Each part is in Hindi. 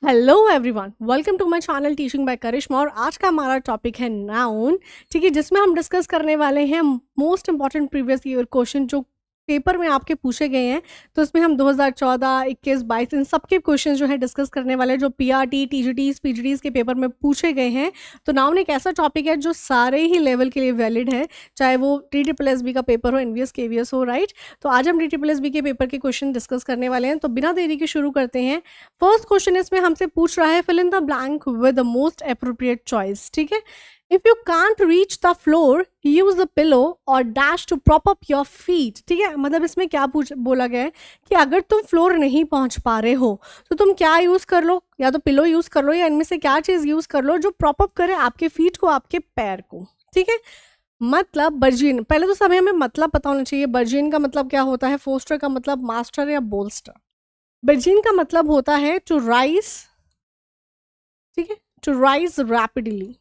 Hello everyone, welcome to my channel teaching by Karishma. और आज का हमारा टॉपिक है नाउन, ठीक है, जिसमें हम डिस्कस करने वाले हैं most important previous year question जो पेपर में आपके पूछे गए हैं। तो इसमें हम 2014, 21, 22 इन सबके क्वेश्चन जो है डिस्कस करने वाले हैं जो पीआरटी, टीजीटीज, पीजीटीज के पेपर में पूछे गए हैं। तो नाउन एक ऐसा टॉपिक है जो सारे ही लेवल के लिए वैलिड है, चाहे वो TSSB का पेपर हो, एनवीएस, केवीएस हो, राइट। तो आज हम TSSB के पेपर के क्वेश्चन डिस्कस करने वाले हैं। तो बिना देरी के शुरू करते हैं। फर्स्ट क्वेश्चन इसमें हमसे पूछ रहा है, fill in the blank with the most appropriate choice. ठीक है, if you can't reach the floor use the pillow और dash to prop up your feet. ठीक है, मतलब इसमें क्या बोला गया है कि अगर तुम फ्लोर नहीं पहुंच पा रहे हो तो तुम क्या यूज कर लो, या तो पिलो यूज कर लो या इनमें से क्या चीज यूज कर लो जो प्रॉप अप करे आपके फीट को, आपके पैर को। ठीक है, मतलब बर्जिन, पहले तो समय हमें मतलब पता होना चाहिए। बर्जिन का मतलब क्या होता है, फोस्टर का मतलब मास्टर या बोल्स्टर। बर्जिन का मतलब होता है टू राइज, ठीक है, टू राइज रैपिडली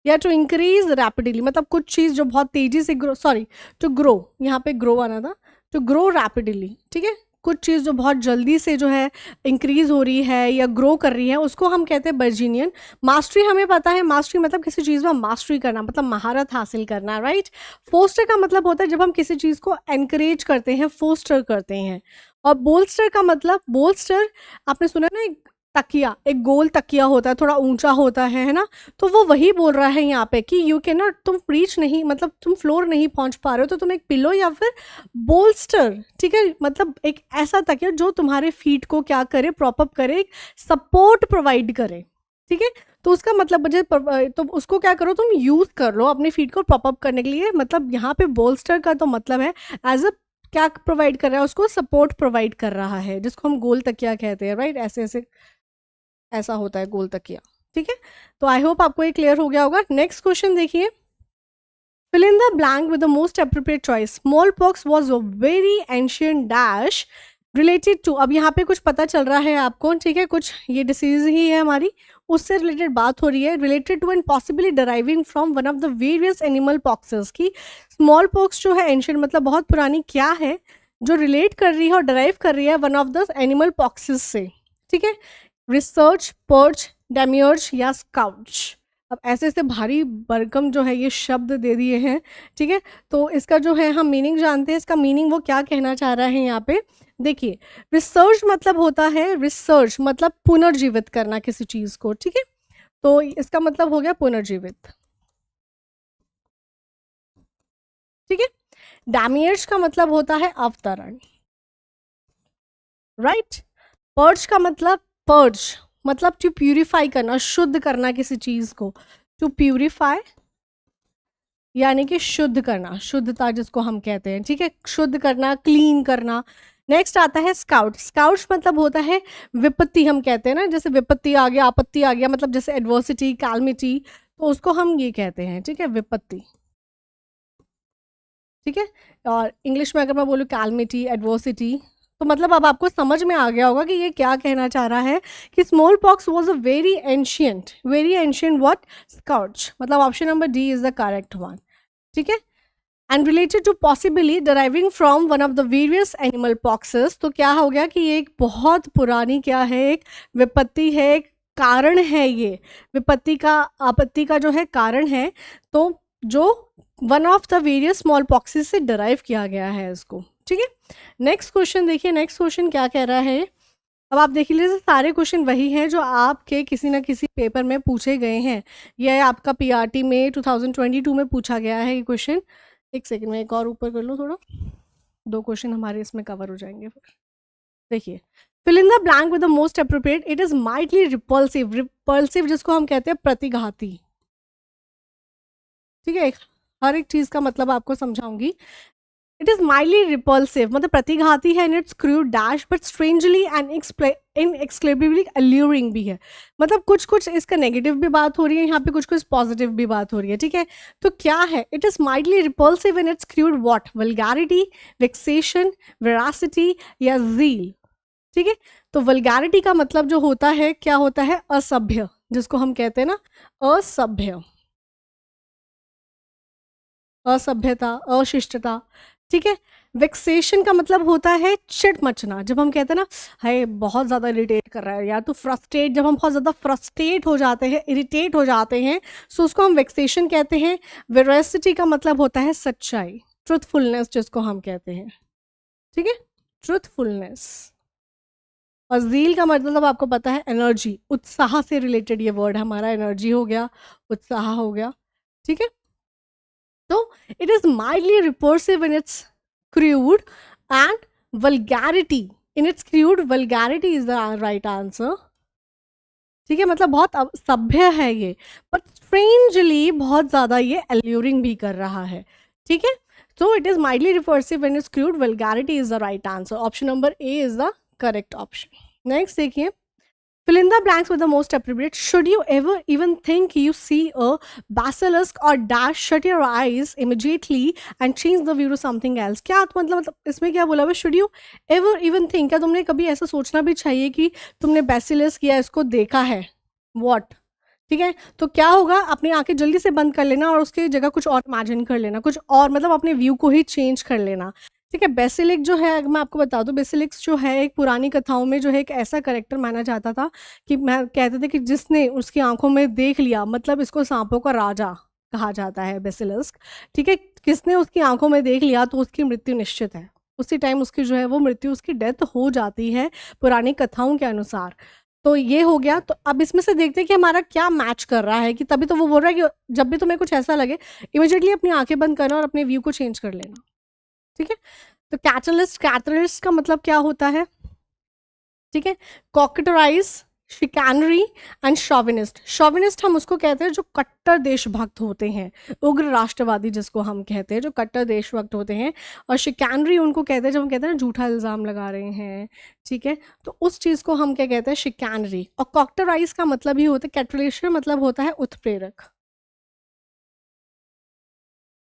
या टू इंक्रीज रैपिडली, मतलब कुछ चीज जो बहुत तेजी से ग्रो, सॉरी टू ग्रो, यहाँ पे ग्रो आना था, टू ग्रो रैपिडली। ठीक है, कुछ चीज़ जो बहुत जल्दी से जो है इंक्रीज हो रही है या ग्रो कर रही है उसको हम कहते हैं बर्जिनियन। मास्टरी हमें पता है, मास्टरी मतलब किसी चीज़ में मास्टरी करना, मतलब महारत हासिल करना, राइट। फोस्टर का मतलब होता है जब हम किसी चीज़ को एनकरेज करते हैं, फोस्टर करते हैं। और बोल्स्टर का मतलब, बोल्स्टर आपने सुना ना, एक तकिया, एक गोल तकिया होता है, थोड़ा ऊंचा होता है ना। तो वो वही बोल रहा है यहाँ पे कि यू कैन नॉट, तुम रीच नहीं, मतलब तुम फ्लोर नहीं पहुंच पा रहे हो तो तुम एक पिलो या फिर बोल्स्टर, ठीक है, मतलब एक ऐसा तकिया जो तुम्हारे फीट को क्या करे, प्रॉप अप करे, एक सपोर्ट प्रोवाइड करे। ठीक है, तो उसका मतलब मुझे तो उसको क्या करो, तुम यूज कर लो अपने फीट को प्रॉप अप करने के लिए। मतलब यहाँ पे बोल्स्टर का तो मतलब है एज अ, क्या प्रोवाइड कर रहा है, उसको सपोर्ट प्रोवाइड कर रहा है, जिसको हम गोल तकिया कहते हैं, राइट। ऐसे ऐसे ऐसा होता है गोल तकिया। ठीक है, तो आई होप आपको ये क्लियर हो गया होगा। नेक्स्ट क्वेश्चन देखिए, fill in the blank with the most appropriate choice. Smallpox was a very ancient dash related to, अब यहाँ पे कुछ पता चल रहा है आपको, ठीक है, कुछ ये डिसीज ही है हमारी, उससे रिलेटेड बात हो रही है, related to and possibly deriving from one of the various animal poxes की। स्मॉल पॉक्स जो है एंशियंट मतलब बहुत पुरानी, क्या है जो रिलेट कर रही है और डराइव कर रही है वन ऑफ द एनिमल पॉक्सेस से। ठीक है, रिसर्च, पर्च, डेमियर्ज या स्काउच। अब ऐसे ऐसे भारी भरकम जो है ये शब्द दे दिए हैं। ठीक है, तो इसका जो है हम मीनिंग जानते हैं, इसका मीनिंग वो क्या कहना चाह रहा है यहाँ पे। देखिए, रिसर्च मतलब होता है, रिसर्च मतलब पुनर्जीवित करना किसी चीज को। ठीक है, तो इसका मतलब हो गया पुनर्जीवित। ठीक है, डैमेज का मतलब होता है अवतरण, राइट। पर्च का मतलब, पर्च मतलब टू प्यूरिफाई करना, शुद्ध करना किसी चीज को, टू प्यूरिफाई यानी कि शुद्ध करना, शुद्धता जिसको हम कहते हैं। ठीक है, शुद्ध करना, क्लीन करना। नेक्स्ट आता है स्काउट। स्काउट मतलब होता है विपत्ति, हम कहते हैं ना, जैसे विपत्ति आ गया, आपत्ति आ गया, मतलब जैसे एडवर्सिटी, कैलमिटी, तो उसको हम ये कहते हैं, ठीक है, विपत्ति। ठीक है, और इंग्लिश में अगर मैं बोलूँ कैलमिटी, एडवर्सिटी, तो मतलब अब आपको समझ में आ गया होगा कि ये क्या कहना चाह रहा है कि small pox was a very ancient what, स्काउच, मतलब option number D is the correct one. ठीक है, and related to possibly deriving from one of the various animal poxes, तो क्या हो गया कि ये एक बहुत पुरानी क्या है, एक विपत्ति है, एक कारण है, ये विपत्ति का, आपत्ति का जो है कारण है, तो जो one of the various small poxes से डराइव किया गया है इसको। ठीक है, नेक्स्ट क्वेश्चन देखिए, नेक्स्ट क्वेश्चन क्या कह रहा है। अब आप देख लीजिए, सारे क्वेश्चन वही हैं जो आपके किसी ना किसी पेपर में पूछे गए हैं। यह आपका पीआरटी में 2022 में पूछा गया है ये क्वेश्चन। एक सेकंड में एक और ऊपर कर लो थोड़ा, दो क्वेश्चन हमारे इसमें कवर हो जाएंगे फिर। देखिए, fill in the blank with the most appropriate. It is mildly repulsive, repulsive जिसको हम कहते हैं प्रतिघाती। ठीक है, हर एक चीज का मतलब आपको समझाऊंगी। इट इज माइल्डली रिपल्सिव मतलब प्रतिघाती है, in its crude dash but strangely and inexplicably alluring भी है। मतलब कुछ कुछ इसका नेगेटिव भी बात हो रही है यहाँ पे, कुछ कुछ पॉजिटिव भी बात हो रही है। ठीक है, तो क्या है, it is mildly repulsive in its crude what, vulgarity, vexation, veracity या ज़ील। ठीक है, तो वल्गैरिटी का मतलब जो होता है, क्या होता है, असभ्य, जिसको हम कहते हैं ना असभ्य, असभ्यता, अशिष्टता। ठीक है, वेक्सेशन का मतलब होता है चिढ़ मचना। जब हम कहते हैं ना हाय बहुत ज़्यादा इरिटेट कर रहा है, या तो फ्रस्ट्रेट, जब हम बहुत ज़्यादा फ्रस्ट्रेट हो जाते हैं, इरिटेट हो जाते हैं, सो उसको हम वेक्सेशन कहते हैं। वेरासिटी का मतलब होता है सच्चाई, ट्रुथफुलनेस जिसको हम कहते हैं, ठीक है, ट्रुथफुलनेस। और ज़ील का मतलब आपको पता है एनर्जी, उत्साह से रिलेटेड ये वर्ड हमारा, एनर्जी हो गया, उत्साह हो गया, ठीक है। तो it is mildly repulsive in its crude and vulgarity, in its crude vulgarity is the right answer, ठीक है, मतलब बहुत सभ्य है ये, पर स्ट्रेंजली बहुत ज़्यादा ये एल्यूरिंग भी कर रहा है, ठीक है। So it is mildly repulsive when it's crude. Vulgarity is the right answer. Option number A is the correct option. Next देखिए, fill in the blanks with the most appropriate. Should you ever even think you see a basilisk or dash, shut your eyes immediately and change the view to something else. क्या मतलब इसमें क्या बोला हुआ? Should you ever even think, क्या तुमने कभी ऐसा सोचना भी चाहिए कि तुमने basilisk या इसको देखा है? What? ठीक है, तो क्या होगा, अपनी आंखें जल्दी से बंद कर लेना और उसकी जगह कुछ और इमेजिन कर लेना, कुछ और, मतलब अपने व्यू को ही चेंज कर लेना, ठीक है। बेसिलिक जो है, अगर मैं आपको बता दूं, बेसिलिक्स जो है एक पुरानी कथाओं में जो है एक ऐसा करेक्टर माना जाता था कि मैं कहते थे कि जिसने उसकी आंखों में देख लिया, मतलब इसको सांपों का राजा कहा जाता है बेसिलिस्क, ठीक है, किसने उसकी आंखों में देख लिया तो उसकी मृत्यु निश्चित है, उसी टाइम उसकी जो है वो मृत्यु, उसकी डेथ हो जाती है पुरानी कथाओं के अनुसार। तो ये हो गया। तो अब इसमें से देखते हैं कि हमारा क्या मैच कर रहा है, कि तभी तो वो बोल रहा है कि जब भी तुम्हें कुछ ऐसा लगे इमिडिएटली अपनी आंखें बंद करना और अपने व्यू को चेंज कर लेना, ठीक है। तो कैटलिस्ट का मतलब क्या होता है, ठीक है, कॉकेटराइज, शिकैनरी एंड शॉविनिस्ट। शॉविनिस्ट हम उसको कहते हैं जो कट्टर देशभक्त होते हैं, उग्र राष्ट्रवादी जिसको हम कहते हैं, जो कट्टर देशभक्त होते हैं। और शिकैनरी उनको कहते हैं जब हम कहते हैं झूठा इल्ज़ाम लगा रहे हैं, ठीक है, तो उस चीज़ को हम क्या कहते हैं, शिकैनरी। और कॉकटराइज का मतलब ही होता है, कैटलेशन मतलब होता है उत्प्रेरक,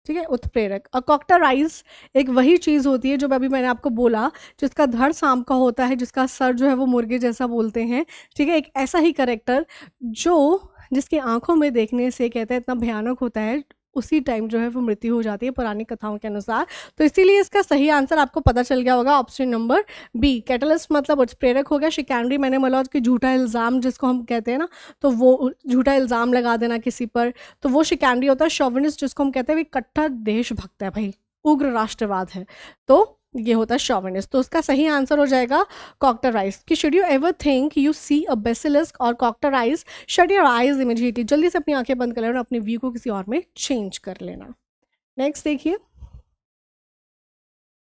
ठीक है, उत्प्रेरक। और कॉकटराइज एक वही चीज़ होती है जो अभी मैंने आपको बोला, जिसका धड़ सांप का होता है, जिसका सर जो है वो मुर्गे जैसा बोलते हैं, ठीक है, एक ऐसा ही करेक्टर जो जिसकी आंखों में देखने से कहते हैं इतना भयानक होता है, उसी टाइम जो है वो मृत्यु हो जाती है पुरानी कथाओं के अनुसार। तो इसीलिए इसका सही आंसर आपको पता चल गया होगा, ऑप्शन नंबर बी। कैटलिस्ट मतलब उत्प्रेरक हो गया। शिकैनरी मैंने बोला कि झूठा इल्ज़ाम जिसको हम कहते हैं ना, तो वो झूठा इल्ज़ाम लगा देना किसी पर, तो वो शिकैनरी होता है। शॉविनिस्ट जिसको हम कहते हैं वो कट्टर देशभक्त है भाई, उग्र राष्ट्रवाद है, तो ये होता है शॉविनिस्ट। तो उसका सही आंसर हो जाएगा कॉकटराइज। कि should you ever think you see a basilisk और cockatrice, shut your eyes immediately, जल्दी से अपनी आंखें बंद कर लेना और अपने व्यू को किसी और में चेंज कर लेना। नेक्स्ट देखिए,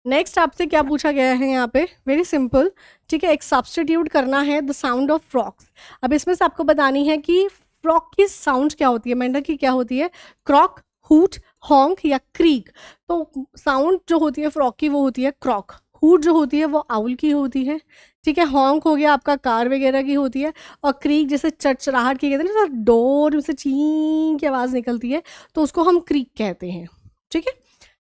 नेक्स्ट आपसे क्या पूछा गया है यहाँ पे, वेरी सिंपल, ठीक है, एक सब्स्टिट्यूट करना है द साउंड ऑफ फ्रॉक्स। अब इसमें से आपको बतानी है कि फ्रॉक की साउंड क्या होती है, मेंढक की क्या होती है, क्रॉक, हूट, हॉन्क या क्रीक। तो साउंड जो होती है फ्रॉक की वो होती है क्रॉक, हूट जो होती है वो आउल की होती है, ठीक है, हॉन्क हो गया आपका कार वगैरह की होती है, और क्रीक जैसे चरचराहट की कहते हैं ना, डोर से चीं की आवाज़ निकलती है, तो उसको हम क्रीक कहते हैं, ठीक है।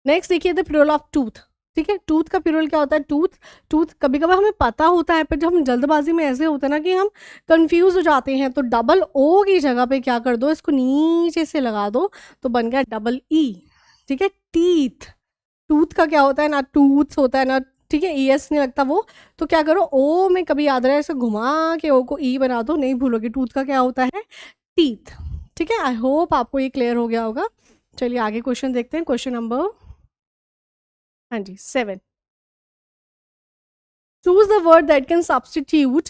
नेक्स्ट देखिए द प्लूरल ऑफ टूथ, ठीक है, टूथ का प्लूरल क्या होता है, टूथ। टूथ कभी कभी हमें पता होता है, पर जब हम जल्दबाजी में ऐसे होता है ना कि हम कंफ्यूज हो जाते हैं, तो डबल ओ की जगह पे क्या कर दो, इसको नीचे से लगा दो, तो बन गया डबल ई, ठीक है, टीथ। टूथ का क्या होता है ना, टूथ्स होता है ना, ठीक है, ई एस नहीं लगता वो, तो क्या करो, ओ में कभी याद रहे ऐसे घुमा के ओ को ई बना दो, नहीं भूलोगे। टूथ का क्या होता है, टीथ, ठीक है। आई होप आपको ये क्लियर हो गया होगा। चलिए आगे क्वेश्चन देखते हैं, क्वेश्चन नंबर, हाँ जी, 7। Choose the word that can substitute,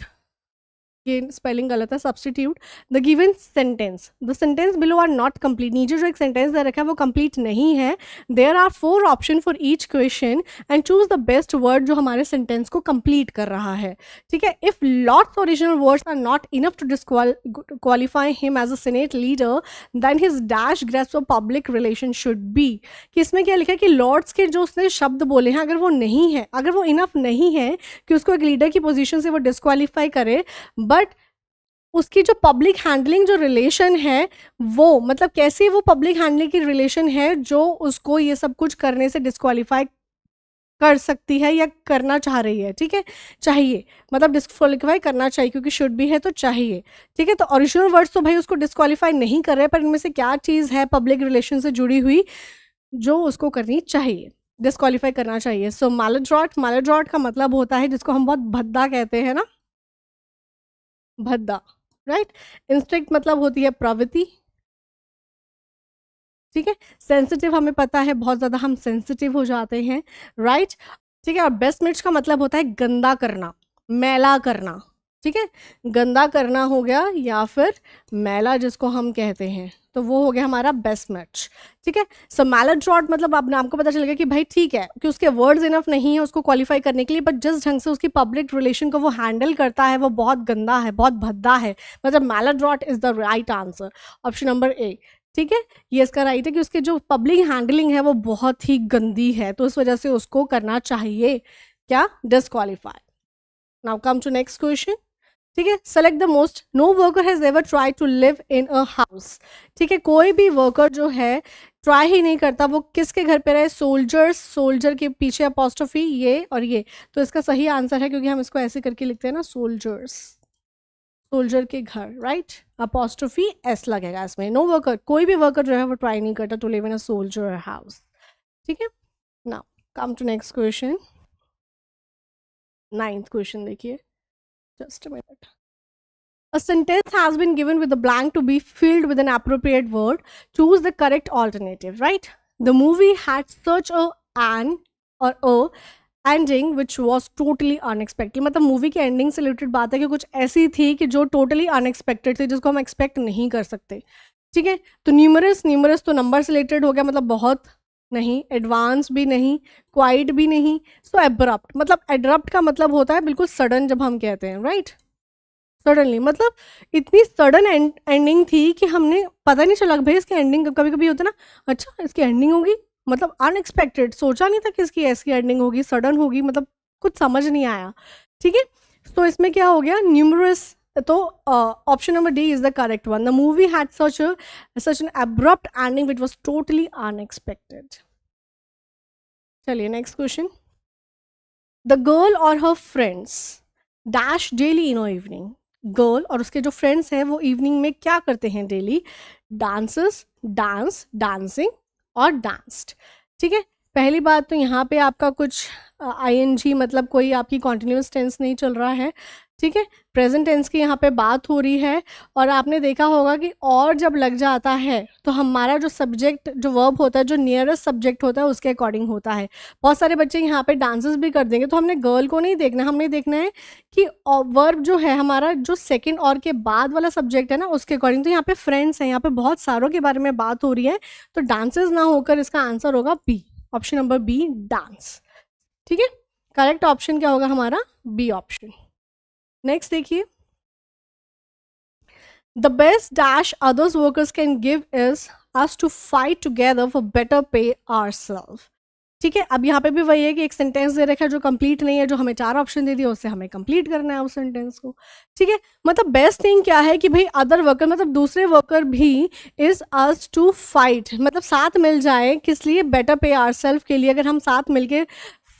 ये स्पेलिंग गलत है, substitute the given sentence, the sentence below are not complete. नीचे जो एक सेंटेंस दे रखा है वो कंप्लीट नहीं है। There are 4 option for each question and choose the best word जो हमारे सेंटेंस को कंप्लीट कर रहा है, ठीक है। If lots original words are not enough to disqualify him as a senate leader, then his dash grasp of public relation should be. कि इसमें क्या लिखा है कि लॉर्ड्स के जो उसने शब्द बोले हैं, अगर वो नहीं है, अगर वो इनफ नहीं है कि उसको एक लीडर की पोजीशन से वो डिस्क्वालीफाई करे, बट उसकी जो पब्लिक हैंडलिंग जो रिलेशन है, वो मतलब कैसी वो पब्लिक हैंडलिंग की रिलेशन है जो उसको ये सब कुछ करने से डिस्क्वालीफाई कर सकती है या करना चाह रही है, ठीक है, चाहिए, मतलब डिस्क्वालीफाई करना चाहिए, क्योंकि शुड भी है तो चाहिए, ठीक है। तो ओरिजिनल वर्ड्स तो भाई उसको डिस्क्वालीफाई नहीं कर रहे, पर इनमें से क्या चीज़ है पब्लिक रिलेशन से जुड़ी हुई जो उसको करनी चाहिए। डिस्क्वालीफाई करना चाहिए। सो मैलाड्रॉट, मैलाड्रॉट का मतलब होता है जिसको हम बहुत भद्दा कहते हैं ना, भद्दा, राइट। इंस्टिंक्ट मतलब होती है प्रवृत्ति, ठीक है। सेंसिटिव हमें पता है, बहुत ज़्यादा हम सेंसिटिव हो जाते हैं, राइट, ठीक है। और बेस्ट मिट्स का मतलब होता है गंदा करना, मैला करना, ठीक है। गंदा करना हो गया या फिर मैला जिसको हम कहते हैं, तो वो हो गया हमारा बेस्ट मैच, ठीक है। सो मैलाड्रॉट मतलब अब आपको पता चलेगा कि भाई ठीक है कि उसके वर्ड्स इनफ नहीं है उसको क्वालिफाई करने के लिए, बट जिस ढंग से उसकी पब्लिक रिलेशन को वो हैंडल करता है वो बहुत गंदा है, बहुत भद्दा है, मतलब maladroit is the right answer, option number A, ठीक है। ये इसका राइट है कि उसकी जो पब्लिक हैंडलिंग है वो बहुत ही गंदी है, तो इस वजह से उसको करना चाहिए क्या, disqualify. Now come to next question, ठीक है। Select the most, no worker has ever try to live in a house, ठीक है। कोई भी वर्कर जो है ट्राई ही नहीं करता वो किसके घर पे रहे, सोल्जर्स, सोल्जर के पीछे अपोस्ट्रोफी ये और ये, तो इसका सही आंसर है, क्योंकि हम इसको ऐसे करके लिखते हैं ना, सोल्जर्स, सोल्जर के घर, राइट, अपोस्ट्रोफी एस लगेगा इसमें। नो वर्कर, कोई भी वर्कर जो है वो ट्राई नहीं करता to live in a soldier house, ठीक है। Now come to next question, 9th question देखिए, just a minute. A sentence has been given with a blank to be filled with an appropriate word. Choose the correct alternative, right? The movie had such an or a ending which was totally unexpected. मतलब मूवी की एंडिंग से रिलेटेड बात है कि कुछ ऐसी थी कि जो टोटली अनएक्सपेक्टेड थी, जिसको हम एक्सपेक्ट नहीं कर सकते, ठीक है। तो न्यूमरस, न्यूमरस तो नंबर से रिलेटेड हो गया, मतलब बहुत नहीं, एडवांस भी नहीं, क्वाइट भी नहीं, सो एब्रप्ट, मतलब एब्रप्ट का मतलब होता है बिल्कुल सडन, जब हम कहते हैं, राइट, सडनली, मतलब इतनी सडन एंडिंग थी कि हमने पता नहीं चला भाई इसकी एंडिंग, कभी कभी होता ना, अच्छा इसकी एंडिंग होगी, मतलब अनएक्सपेक्टेड, सोचा नहीं था कि इसकी ऐसी एंडिंग होगी, सडन होगी, मतलब कुछ समझ नहीं आया, ठीक है। तो इसमें क्या हो गया, न्यूमरस, तो option number D is the correct one. The movie had such an abrupt ending which was totally unexpected. चलिए नेक्स्ट क्वेश्चन, द गर्ल और हर friends dash daily in evening, girl और उसके जो फ्रेंड्स हैं वो इवनिंग में क्या करते हैं डेली, डांसेस, डांस, डांसिंग और डांस्ड, ठीक है। पहली बात तो यहाँ पे आपका कुछ आईएनजी मतलब कोई आपकी कॉन्टिन्यूस टेंस नहीं चल रहा है, ठीक है, प्रेजेंट टेंस की यहाँ पे बात हो रही है। और आपने देखा होगा कि और जब लग जाता है तो हमारा जो सब्जेक्ट, जो वर्ब होता है, जो नियरेस्ट सब्जेक्ट होता है उसके अकॉर्डिंग होता है। बहुत सारे बच्चे यहाँ पे डांसेस भी कर देंगे, तो हमने गर्ल को नहीं देखना, हमने देखना है कि वर्ब जो है हमारा, जो सेकेंड और के बाद वाला सब्जेक्ट है ना, उसके अकॉर्डिंग। तो यहाँ पे फ्रेंड्स हैं, यहाँ पे बहुत सारों के बारे में बात हो रही है, तो डांसेस ना होकर इसका आंसर होगा B, option number B, dance, ठीक है। करेक्ट ऑप्शन क्या होगा हमारा, बी ऑप्शन। नेक्स्ट देखिए, the best dash others workers can give is us to fight together for better pay ourself, ठीक है। अब यहाँ पे भी वही है कि एक सेंटेंस दे रखा है जो कंप्लीट नहीं है, जो हमें 4 ऑप्शन दे दिया उससे हमें कंप्लीट करना है उस सेंटेंस को, ठीक है। मतलब बेस्ट थिंग क्या है कि भाई अदर वर्कर, मतलब दूसरे वर्कर भी इज अस टू फाइट, मतलब साथ मिल जाए, किस लिए, बेटर पे आवरसेल्फ के लिए। अगर हम साथ मिलके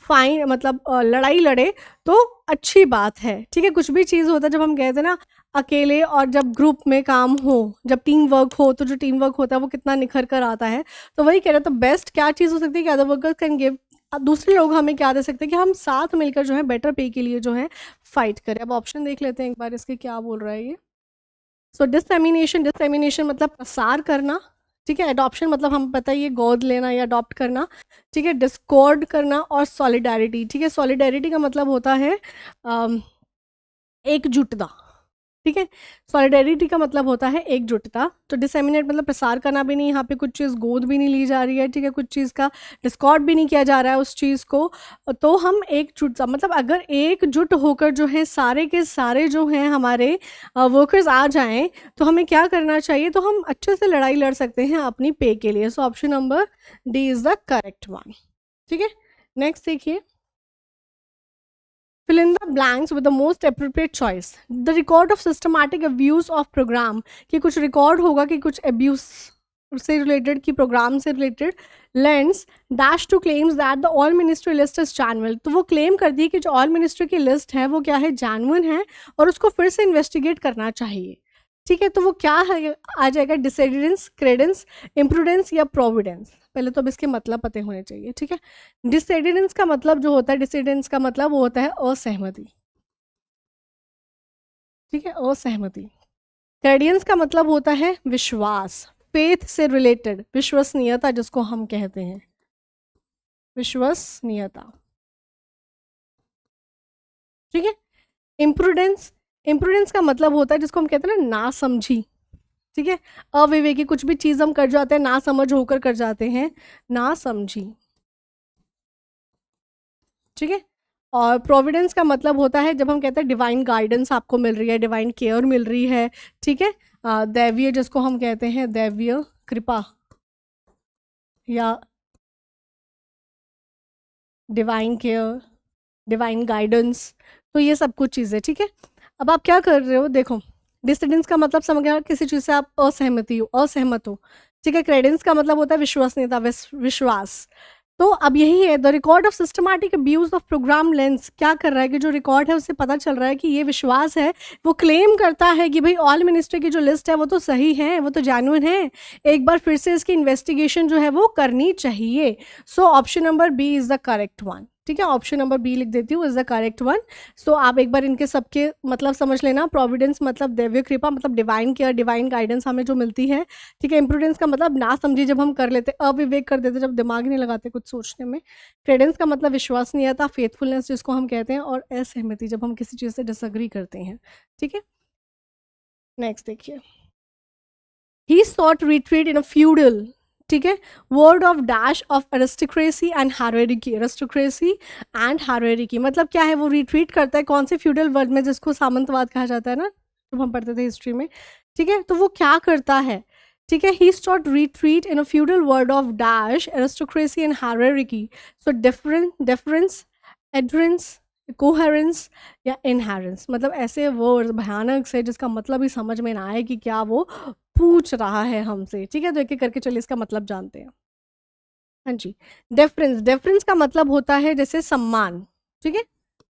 फाइन मतलब लड़ाई लड़े तो अच्छी बात है, ठीक है। कुछ भी चीज़ होता है, जब हम कहते हैं ना अकेले और जब ग्रुप में काम हो, जब टीम वर्क हो, तो जो टीम वर्क होता है वो कितना निखर कर आता है। तो वही कह रहे हैं, तो बेस्ट क्या चीज़ हो सकती है कि अदर वर्कर्स कैन गिव, दूसरे लोग हमें क्या दे सकते हैं कि हम साथ मिलकर जो है बेटर पे के लिए जो है फाइट करें। अब ऑप्शन देख लेते हैं एक बार इसके, क्या बोल रहा है ये। सो डिसएमिनेशन, डिसएमिनेशन मतलब प्रसार करना, ठीक है। एडॉप्शन मतलब हम पता ही है गोद लेना या अडॉप्ट करना, ठीक है। डिस्कॉर्ड करना और सॉलिडारिटी, ठीक है। सॉलिडारिटी का मतलब होता है एकजुटता, ठीक है। सॉलिडारिटी का मतलब होता है एकजुटता। तो डिसेमिनेट मतलब प्रसार करना भी नहीं, यहाँ पे कुछ चीज़ गोद भी नहीं ली जा रही है, ठीक है। कुछ चीज़ का डिस्कॉर्ड भी नहीं किया जा रहा है उस चीज़ को, तो हम एकजुटता मतलब अगर एकजुट होकर जो है सारे के सारे जो हैं हमारे वर्कर्स आ जाएं तो हमें क्या करना चाहिए, तो हम अच्छे से लड़ाई लड़ सकते हैं अपनी पे के लिए। सो option number D is the correct one, ठीक है। नेक्स्ट देखिए, fill in the blanks with the most appropriate choice. The record of systematic abuse of program, कि कुछ रिकॉर्ड होगा कि कुछ abuse से रिलेटेड, की प्रोग्राम से related, lens dash to claims that the all ministry list is genuine, तो वो क्लेम कर दी कि जो ऑल मिनिस्ट्री की लिस्ट है वो क्या है, जेन्युइन है और उसको फिर से इन्वेस्टिगेट करना चाहिए, ठीक है, तो वो क्या है आ जाएगा, डिसेडेंस, क्रेडेंस, इम्प्रूडेंस या प्रोविडेंस। पहले तो अब इसके मतलब पते होने चाहिए। ठीक है, डिसेडेंस का मतलब जो होता है, डिसेडेंस का मतलब वो होता है असहमति। ठीक है, असहमति। क्रेडियंस का मतलब होता है विश्वास, फेथ से रिलेटेड, विश्वसनीयता जिसको हम कहते हैं, विश्वसनीयता। ठीक है, इम्प्रूडेंस, इम्प्रूडेंस का मतलब होता है जिसको हम कहते हैं ना नासमझी। ठीक है, अविवेकी, कुछ भी चीज हम कर जाते हैं ना समझ होकर कर जाते हैं, ना समझी। ठीक है, और प्रोविडेंस का मतलब होता है जब हम कहते हैं डिवाइन गाइडेंस आपको मिल रही है, डिवाइन केयर मिल रही है। ठीक है, दैवीय जिसको हम कहते हैं दैवीय कृपा या डिवाइन केयर, डिवाइन गाइडेंस, तो ये सब कुछ चीज़ें। ठीक है, अब आप क्या कर रहे हो, देखो डिसिडेंस का मतलब समझ गया, किसी चीज़ से आप असहमत हो। ठीक है, क्रेडेंस का मतलब होता है विश्वसनीयता, विश्वास। तो अब यही है, the record of systematic abuse of program lens क्या कर रहा है कि जो रिकॉर्ड है उससे पता चल रहा है कि ये विश्वास है, वो क्लेम करता है कि भाई ऑल मिनिस्ट्री की जो लिस्ट है वो तो सही है, वो तो जेन्युइन है, एक बार फिर से इसकी इन्वेस्टिगेशन जो है वो करनी चाहिए। So option number B is the correct one. ठीक है, ऑप्शन नंबर बी लिख देती हूँ, is the correct one. So आप एक बार इनके सबके मतलब समझ लेना, प्रोविडेंस मतलब दैवीय कृपा, मतलब डिवाइन केयर, डिवाइन गाइडेंस हमें जो मिलती है। ठीक है, इम्प्रूडेंस का मतलब ना समझी जब हम कर लेते, अविवेक कर देते, जब दिमाग नहीं लगाते कुछ सोचने में। क्रेडेंस का मतलब विश्वसनीयता, फेथफुलनेस जिसको हम कहते हैं, और असहमति जब हम किसी चीज़ से डिसएग्री करते हैं। ठीक है, नेक्स्ट देखिए, ही short retreat in a feudal, ठीक है, word of dash of aristocracy and hierarchy, aristocracy and hierarchy मतलब क्या है, वो रिट्रीट करता है कौन से फ्यूडल वर्ड में जिसको सामंतवाद कहा जाता है ना, जब हम पढ़ते थे हिस्ट्री में। ठीक है, तो वो क्या करता है, ठीक है, he sought retreat in a feudal world of dash aristocracy and hierarchy. So deference, adherence, coherence या इनहेरेंस, मतलब ऐसे वर्ड भयानक से जिसका मतलब ही समझ में ना आए कि क्या वो पूछ रहा है हमसे। ठीक है, तो एक एक करके चलिए इसका मतलब जानते हैं। हाँ जी, डेफरेंस, डेफरेंस का मतलब होता है जैसे सम्मान। ठीक है,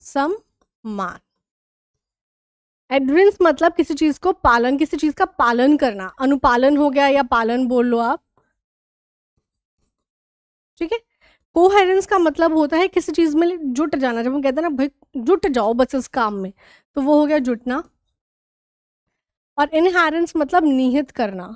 सम्मान। एडरेंस मतलब किसी चीज को पालन, किसी चीज का पालन करना, अनुपालन हो गया या पालन बोल लो आप। ठीक है, कोहेरेंस का मतलब होता है किसी चीज में जुट जाना, जब हम कहते हैं ना भाई जुट जाओ बस इस काम में, तो वो हो गया जुटना। और इनहेरेंस मतलब निहित करना,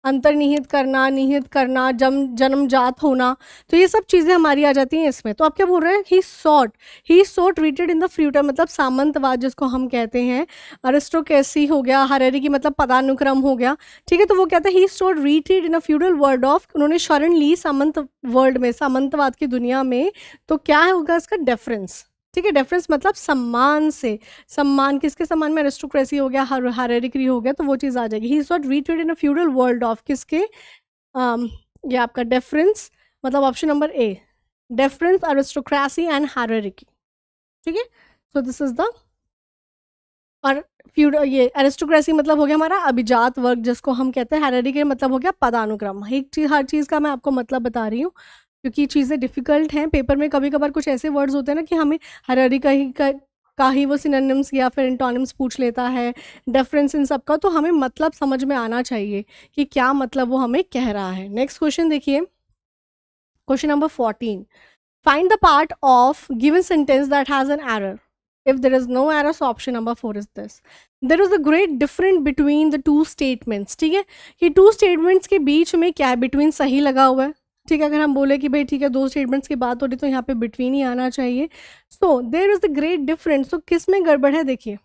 अंतर्निहित करना, निहित करना, जन्मजात होना। तो ये सब चीज़ें हमारी आ जाती हैं इसमें। तो आप क्या बोल रहे हैं, he sought retreated in the future मतलब सामंतवाद जिसको हम कहते हैं, अरिस्टोक्रेसी हो गया, हायरार्की मतलब पदानुक्रम हो गया। ठीक है, तो वो कहते हैं he sought retreated in a feudal world of, उन्होंने शरण ली सामंत वर्ल्ड में, सामंतवाद की दुनिया में। तो क्या होगा इसका डेफरेंस। ठीक है, डेफरेंस मतलब सम्मान से, सम्मान किसके सम्मान में, एरिस्टोक्रेसी हो गया, हायरार्की हो गया, तो वो चीज़ आ जाएगी। He is not retreated in a feudal world of किसके, ये आपका डेफरेंस मतलब option number A, deference, aristocracy and hierarchy. ठीक है, सो दिस इज द, और फ्यूडल ये एरिस्टोक्रेसी मतलब हो गया हमारा अभिजात वर्ग जिसको हम कहते हैं, हायरार्की मतलब हो गया पदानुक्रम। एक चीज, हर चीज़ का मैं आपको मतलब बता रही हूँ क्योंकि चीज़ें डिफिकल्ट हैं, पेपर में कभी कभार कुछ ऐसे वर्ड्स होते हैं ना कि हमें हायरार्की का ही वो सिनोनिम्स या फिर इंटोनिम्स पूछ लेता है, डेफरेंस इन सब का, तो हमें मतलब समझ में आना चाहिए कि क्या मतलब वो हमें कह रहा है। नेक्स्ट क्वेश्चन देखिए, question number 14, find the part of given sentence that has an error. If there is no error, so option number 4 is this. There is a great difference between the two statements. ठीक है, कि टू स्टेटमेंट्स के बीच में क्या है, बिटवीन सही लगा हुआ है। ठीक है, अगर हम बोले कि भाई ठीक है दो स्टेटमेंट्स की बात हो रही तो यहाँ पे बिटवीन ही आना चाहिए। So there is the great difference, तो किस में गड़बड़ है देखिए,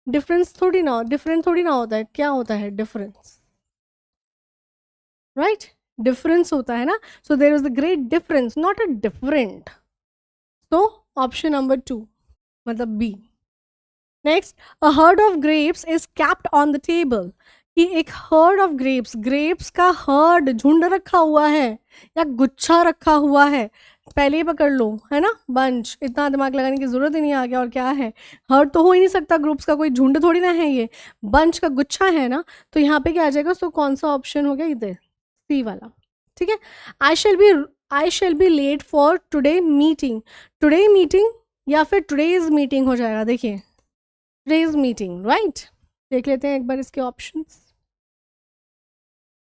डिफरेंस थोड़ी ना, डिफरेंस थोड़ी ना होता है, क्या होता है डिफरेंस, राइट, डिफरेंस होता है ना। So there is the great difference, not a different. So option number 2 मतलब B. Next, a herd of grapes is kept on the table, कि एक हर्ड ऑफ ग्रेप्स, ग्रेप्स का हर्ड झुंड रखा हुआ है या गुच्छा रखा हुआ है, पहले ही पकड़ लो है ना, बंच, इतना दिमाग लगाने की जरूरत ही नहीं आ गया। और क्या है, हर्ड तो हो ही नहीं सकता, ग्रुप्स का कोई झुंड थोड़ी ना है, ये बंच का गुच्छा है ना। तो यहाँ पे क्या आ जाएगा, तो कौन सा ऑप्शन हो गया, इधर सी वाला। ठीक है, I shall be late for today meeting, today meeting या फिर टुडेज मीटिंग हो जाएगा। देखिए रेज मीटिंग, राइट। देख लेते हैं एक बार इसके ऑप्शंस।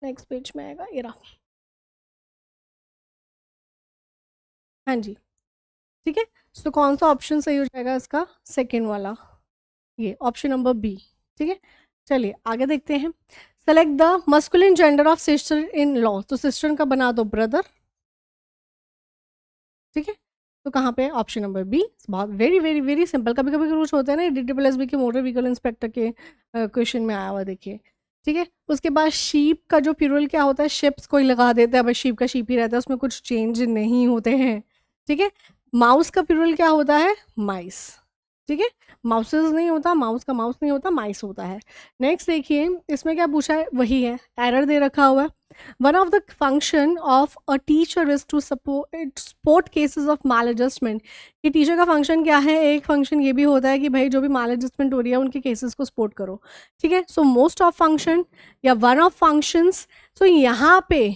नेक्स्ट पेज में आएगा ये रहा। हाँ जी, ठीक है। तो कौन सा ऑप्शन सही हो जाएगा इसका? सेकेंड वाला, ये ऑप्शन नंबर बी, ठीक है। चलिए आगे देखते हैं। Select the masculine gender of sister in law, तो सिस्टर का बना दो ब्रदर, ठीक है। तो कहाँ पे? Option number B. बहुत वेरी वेरी वेरी सिंपल। कभी कभी कुछ होता है ना, DSSB के मोटर व्हीकल इंस्पेक्टर के क्वेश्चन में आया हुआ, देखिए, ठीक है। उसके बाद शीप का जो प्यूरल क्या होता है? शिप्स कोई लगा देता है, बस शीप का शीप ही रहता है, उसमें कुछ चेंज नहीं होते हैं, ठीक है। माउस का प्यूरल क्या होता है? माइस, ठीक है। माउसेज नहीं होता, माउस का माउस नहीं होता, माइस होता है। नेक्स्ट देखिए, इसमें क्या पूछा है? वही है, एरर दे रखा हुआ है। One of the function of a teacher is to support cases of maladjustment. कि टीचर का फंक्शन क्या है? एक फंक्शन ये भी होता है कि भाई जो भी माल एडजस्टमेंट हो रही है उनके केसेस को सपोर्ट करो, ठीक है। सो मोस्ट ऑफ फंक्शन या वन ऑफ फंक्शंस। सो यहाँ पे,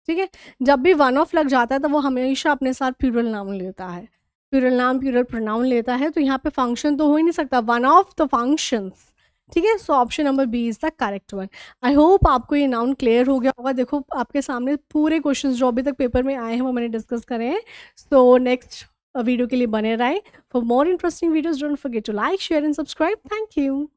ठीक है, जब भी वन ऑफ लग जाता है तो वो हमेशा अपने साथ प्लूरल नाउन लेता है, प्लूरल नाउन प्लूरल प्रोनाउन लेता है। तो यहाँ पे फंक्शन तो हो ही नहीं सकता, वन ऑफ द फंक्शंस, ठीक है। So option number B is the correct one. I hope आपको ये नाउन क्लियर हो गया होगा। देखो आपके सामने पूरे क्वेश्चंस जो अभी तक पेपर में आए हैं वो मैंने डिस्कस करे हैं। सो नेक्स्ट वीडियो के लिए बने रहें। For more interesting videos don't forget to like, share and subscribe. Thank you.